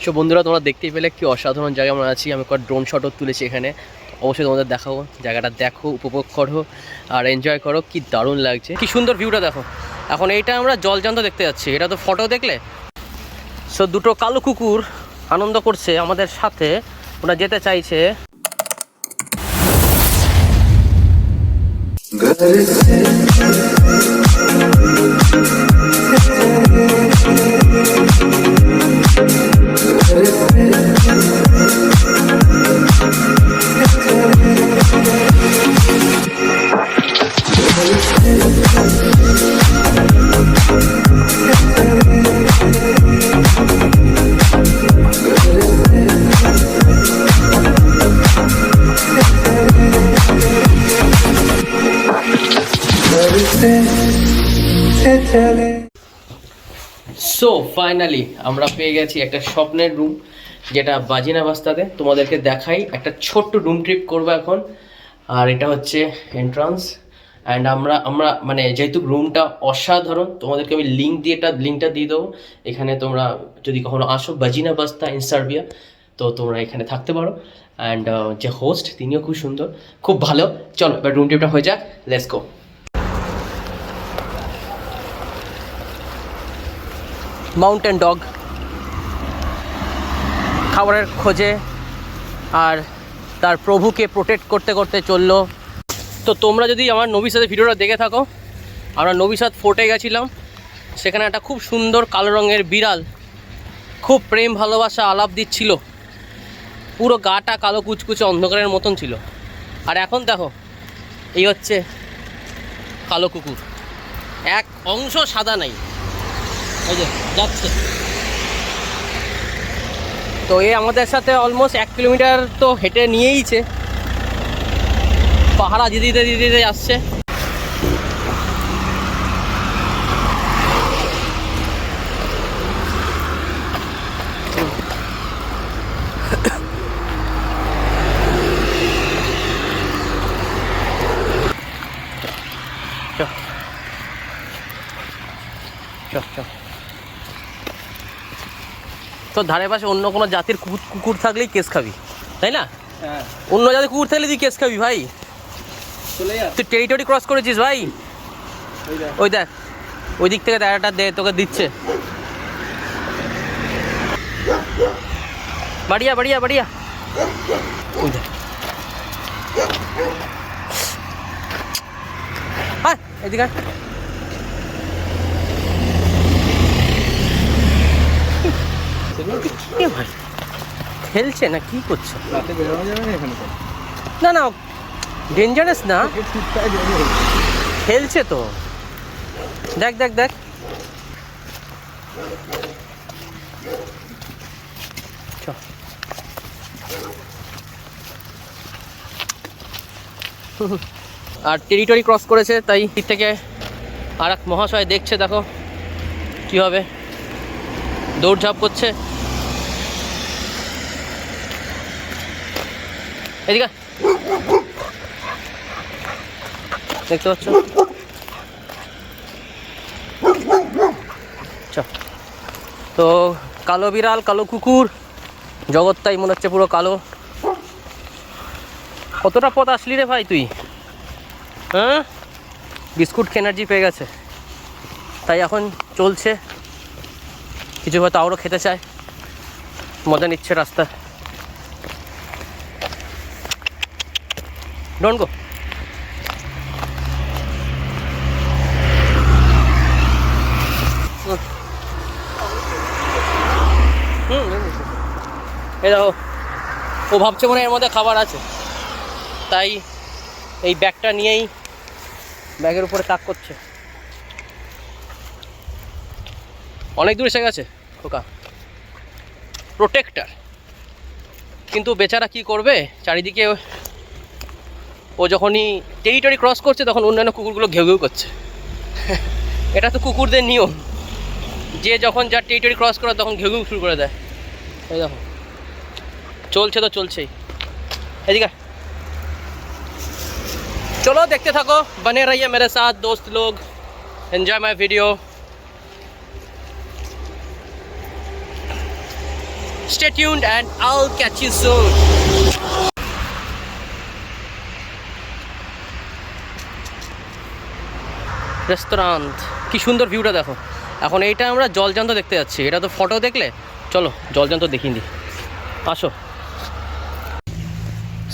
So বন্ধুরা, তোমরা দেখতেই পেলে কি অসাধারণ জায়গা আমরা আছি। আমি একটা ড্রোন শটও তুলেছি এখানে, অবশ্যই তোমাদের দেখাবো। জায়গাটা দেখো, উপভোগ করো আর এনজয় করো। কি দারুণ লাগছে, কি সুন্দর ভিউটা দেখো। এখন এইটা আমরা জলজান্ত দেখতে যাচ্ছি, এটা তো ফটো দেখলে। সো দুটো কালো কুকুর আনন্দ করছে আমাদের সাথে, ওরা যেতে চাইছে। সো ফাইনালি আমরা পেয়ে গেছি একটা স্বপ্নের রুম, যেটা বাজিনা বাস্তাতে। তোমাদেরকে দেখাই, একটা ছোট্ট রুম ট্রিপ করবো এখন। আর এটা হচ্ছে এন্ট্রান্স। অ্যান্ড আমরা মানে যেহেতু রুমটা অসাধারণ, তোমাদেরকে আমি লিঙ্কটা দিয়ে দেবো। এখানে তোমরা যদি কখনো আসো বাজিনা বাস্তা ইন সার্বিয়া, তো তোমরা এখানে থাকতে পারো। অ্যান্ড যে হোস্ট, তিনিও খুব সুন্দর, খুব ভালো। চলো এবার রুম ট্রিপটা হয়ে যাক, লেটস গো। মাউন্টেন ডগ খাবারের খোঁজে আর তার প্রভুকে প্রোটেক্ট করতে করতে চললো। তো তোমরা যদি আমার নবিসাদের ভিডিওটা দেখে থাকো, আমরা নবিসাদ ফোর্টে গেছিলাম। সেখানে একটা খুব সুন্দর কালো রঙের বিড়াল খুব প্রেম ভালোবাসা আলাপ দিচ্ছিল। পুরো গাটা কালো কুচকুচে অন্ধকারের মতন ছিল। আর এখন দেখো, এই হচ্ছে কালো কুকুর, এক অংশ সাদা নাই, এই যে যাচ্ছে। তো এ আমাদের সাথে অলমোস্ট 1 কিলোমিটার তো হেঁটে নিয়েইছে, পাহারা দিতে দিতে আসছে। তো ধারে পাশে অন্য কোনো জাতির কুকুর থাকলেই কেস খাবি, তাই না? হ্যাঁ, অন্য জাতির কুকুর থাকলে তুই কেস খাবি ভাই। তুই টেরিটরি ক্রস করেছিস ভাই। ওই দেখ, ওই দিক থেকে দাঁড়াটা দে, তোকে দিচ্ছে। বাড়িয়া বাড়িয়া বাড়িয়া, ওই দেখ। হ্যাঁ, এদিকে ভাই খেলছে না কি করছে? না না, ডেঞ্জারাস না, খেলছে তো। দেখ দেখ দেখ, আর টেরিটরি ক্রস করেছে, তাই দিক থেকে আর এক মহাশয় দেখছে। দেখো কি হবে, দৌড়ঝাঁপ করছে। এদিকে দেখতে পাচ্ছ? তো কালো বিড়াল, কালো কুকুর, জগৎটাই মনে হচ্ছে পুরো কালো। কতটা পথ আসলি রে ভাই তুই? হ্যাঁ, বিস্কুট এনার্জি পেয়ে গেছে, তাই এখন চলছে। কিছু হয়তো আরও খেতে চায়, মজা নিচ্ছে রাস্তা। Don't go. এই দেখো, ও ভাবছে মনে হয় এর মধ্যে খাবার আছে, তাই এই ব্যাগটা নিয়েই ব্যাগের উপরে তাক করছে। অনেক দূর এসে গেছে খোকা, প্রোটেক্টর। কিন্তু বেচারা কি করবে, চারিদিকে ও যখনই টেরিটরি ক্রস করছে তখন অন্যান্য কুকুরগুলো ঘেউ ঘেউ করছে। এটা তো কুকুরদের নিয়ম, যে যখন যার টেরিটরি ক্রস করে তখন ঘেউ ঘেউ শুরু করে দেয়। এই দেখো চলছে তো চলছেই। এদিকে चलो देखते थको, बने रहिए मेरे साथ दोस्त लोग, enjoy my video. Stay tuned and I'll catch you soon. Restaurant, কি সুন্দর ভিউটা দেখো। এখন এইটা আমরা জলজান্ত দেখতে যাচ্ছি, এটা তো ফটো দেখলে, চলো জলজান্ত দেখিয়ে দিই, আসো।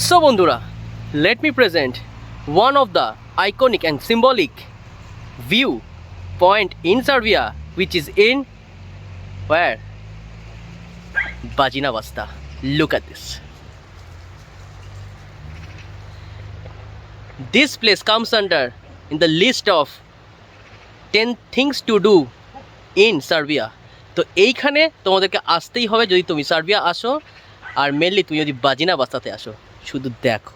সো বন্ধুরা, let me present one of the iconic and symbolic view point in Serbia, which is in where? Bajina Basta. Look at this. This place comes under in the list of 10 things to do in Serbia. তো এইখানে তোমাদেরকে আসতেই হবে যদি তুমি Serbia আসো, আর mainly তুমি যদি বাজিনা বাস্তাতে আসো। শুধু দেখো।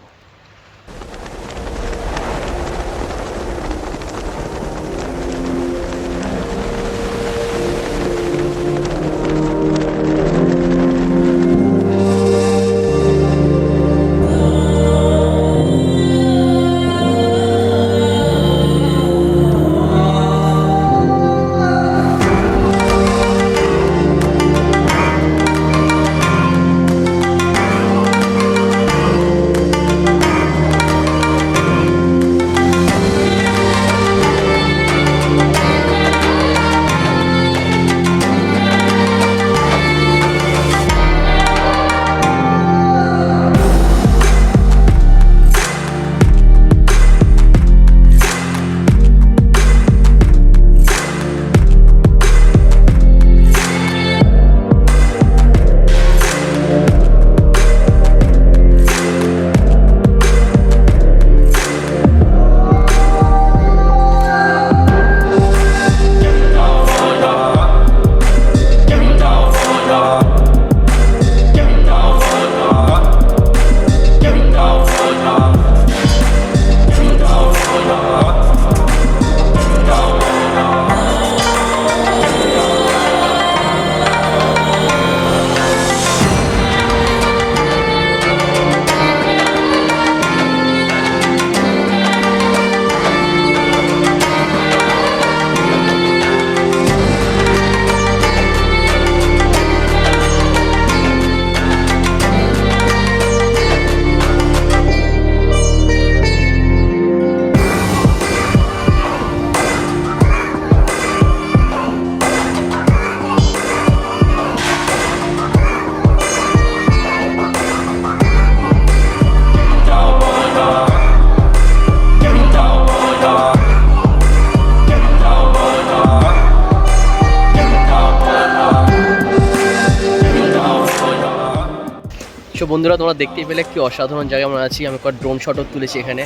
সো বন্ধুরা, তোমরা দেখতেই পেলে কি অসাধারণ জায়গা আমরা আছি। আমি একটা ড্রোন শটও তুলেছি এখানে,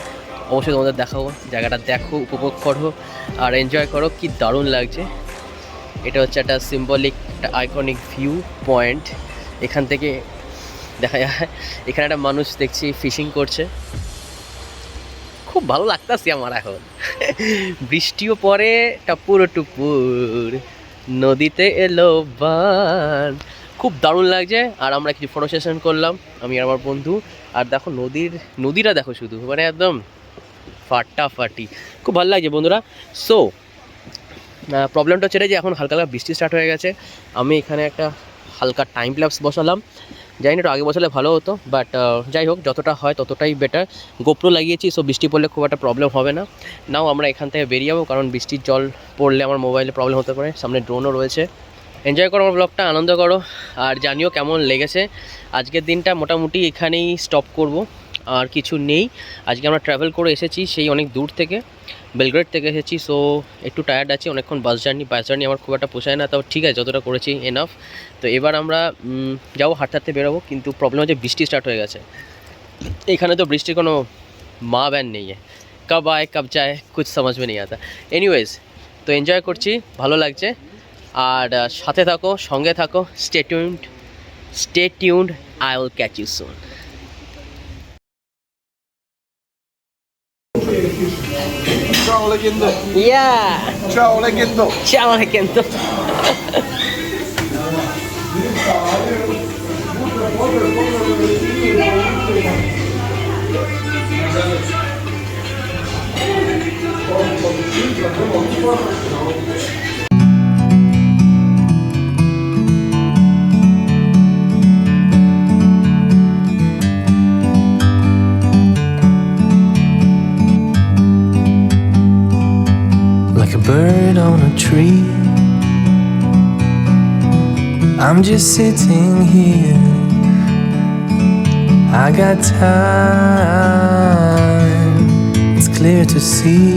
অবশ্যই তোমাদের দেখাবো। জায়গাটা দেখো, উপভোগ করো আর এনজয় করো, কি দারুণ লাগছে। এটা হচ্ছে একটা সিম্বলিক, একটা আইকনিক ভিউ পয়েন্ট। এখান থেকে দেখা যায় এখানে একটা মানুষ দেখছি ফিশিং করছে, খুব ভালো লাগতাছে আমার এখন। বৃষ্টিও পরে টাপুর টুপুর, নদীতে এলো বান, খুব দারুণ লাগছে। আর আমরা কিছু ফটো সেশন করলাম, আমি আর আমার বন্ধু। আর দেখো নদীটা দেখো শুধু, মানে একদম ফাটাফাটি, খুব ভালো লাগছে বন্ধুরা। সো প্রবলেমটা হচ্ছে যে এখন হালকা হালকা বৃষ্টি স্টার্ট হয়ে গেছে। আমি এখানে একটা হালকা টাইম ল্যাপস বসালাম, জানি না একটু আগে বসালে ভালো হতো, বাট যাই হোক, যতটা হয় ততটাই বেটার। গোপ্রো লাগিয়েছি, সো বৃষ্টি পড়লে খুব একটা প্রবলেম হবে না। নাও আমরা এখান থেকে বেরিয়ে যাবো, কারণ বৃষ্টির জল পড়লে আমার মোবাইলে প্রবলেম হতে পারে। সামনে ড্রোনও রয়েছে। এনজয় করো আমার ব্লগটা, আনন্দ করো, আর জানিও কেমন লেগেছে। আজকের দিনটা মোটামুটি এখানেই স্টপ করব, আর কিছু নেই। আজকে আমরা ট্রাভেল করে এসেছি সেই অনেক দূর থেকে, বেলগ্রেড থেকে এসেছি। সো একটু টায়ার্ড আছি, অনেকক্ষণ বাস জার্নি আমার খুব একটা পোষায় না, তাও ঠিক আছে, যতটা করেছি এনাফ। তো এবার আমরা যাবো, হাঁটতে হাঁটতে বেরোবো। কিন্তু প্রবলেম হচ্ছে বৃষ্টি স্টার্ট হয়ে গেছে এখানে। তো বৃষ্টির কোনো মা ব্যান নেই, কব আয় কব যায় কুছ সমঝ মে নেই আতা। এনিওয়েজ, তো এনজয় করছি, ভালো লাগছে। আর সাথে থাকো, সঙ্গে থাকো, stay tuned, I will catch you soon. Ciao legendo. Yeah. Ciao legendo. Ciao legendo. bird on a tree. I'm just sitting here. I got time, it's clear to see.